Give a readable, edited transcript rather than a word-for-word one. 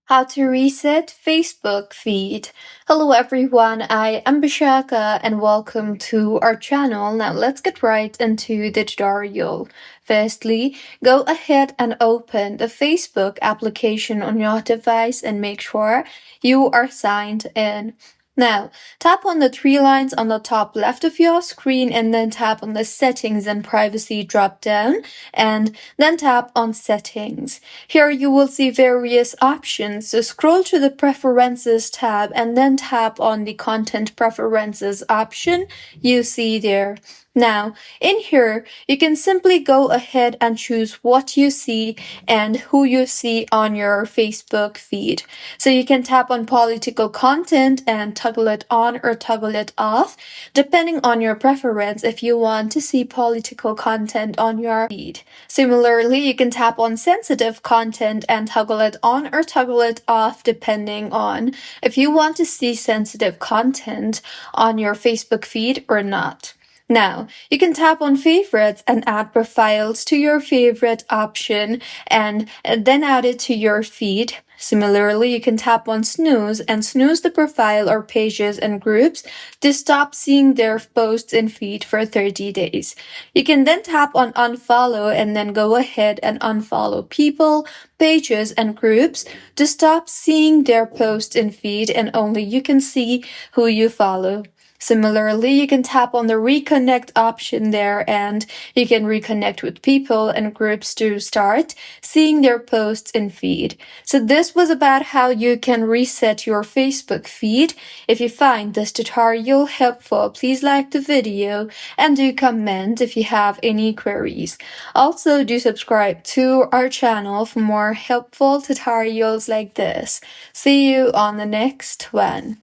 How to reset Facebook feed. Hello everyone, I am Bishaka and welcome to our channel. Now let's get right into the tutorial. Firstly, go ahead and open the Facebook application on your device and make sure you are signed in. Now, tap on the three lines on the top left of your screen and then tap on the Settings and Privacy drop-down and then tap on Settings. Here you will see various options, so scroll to the Preferences tab and then tap on the Content Preferences option you see there. Now, in here, you can simply go ahead and choose what you see and who you see on your Facebook feed. So you can tap on political content and toggle it on or toggle it off, depending on your preference if you want to see political content on your feed. Similarly, you can tap on sensitive content and toggle it on or toggle it off, depending on if you want to see sensitive content on your Facebook feed or not. Now, you can tap on favorites and add profiles to your favorite option and then add it to your feed. Similarly, you can tap on snooze and snooze the profile or pages and groups to stop seeing their posts in feed for 30 days. You can then tap on unfollow and then go ahead and unfollow people, pages, and groups to stop seeing their posts in feed and only you can see who you follow. Similarly, you can tap on the reconnect option there and you can reconnect with people and groups to start seeing their posts in feed. So this was about how you can reset your Facebook feed. If you find this tutorial helpful, please like the video and do comment if you have any queries. Also, do subscribe to our channel for more helpful tutorials like this. See you on the next one.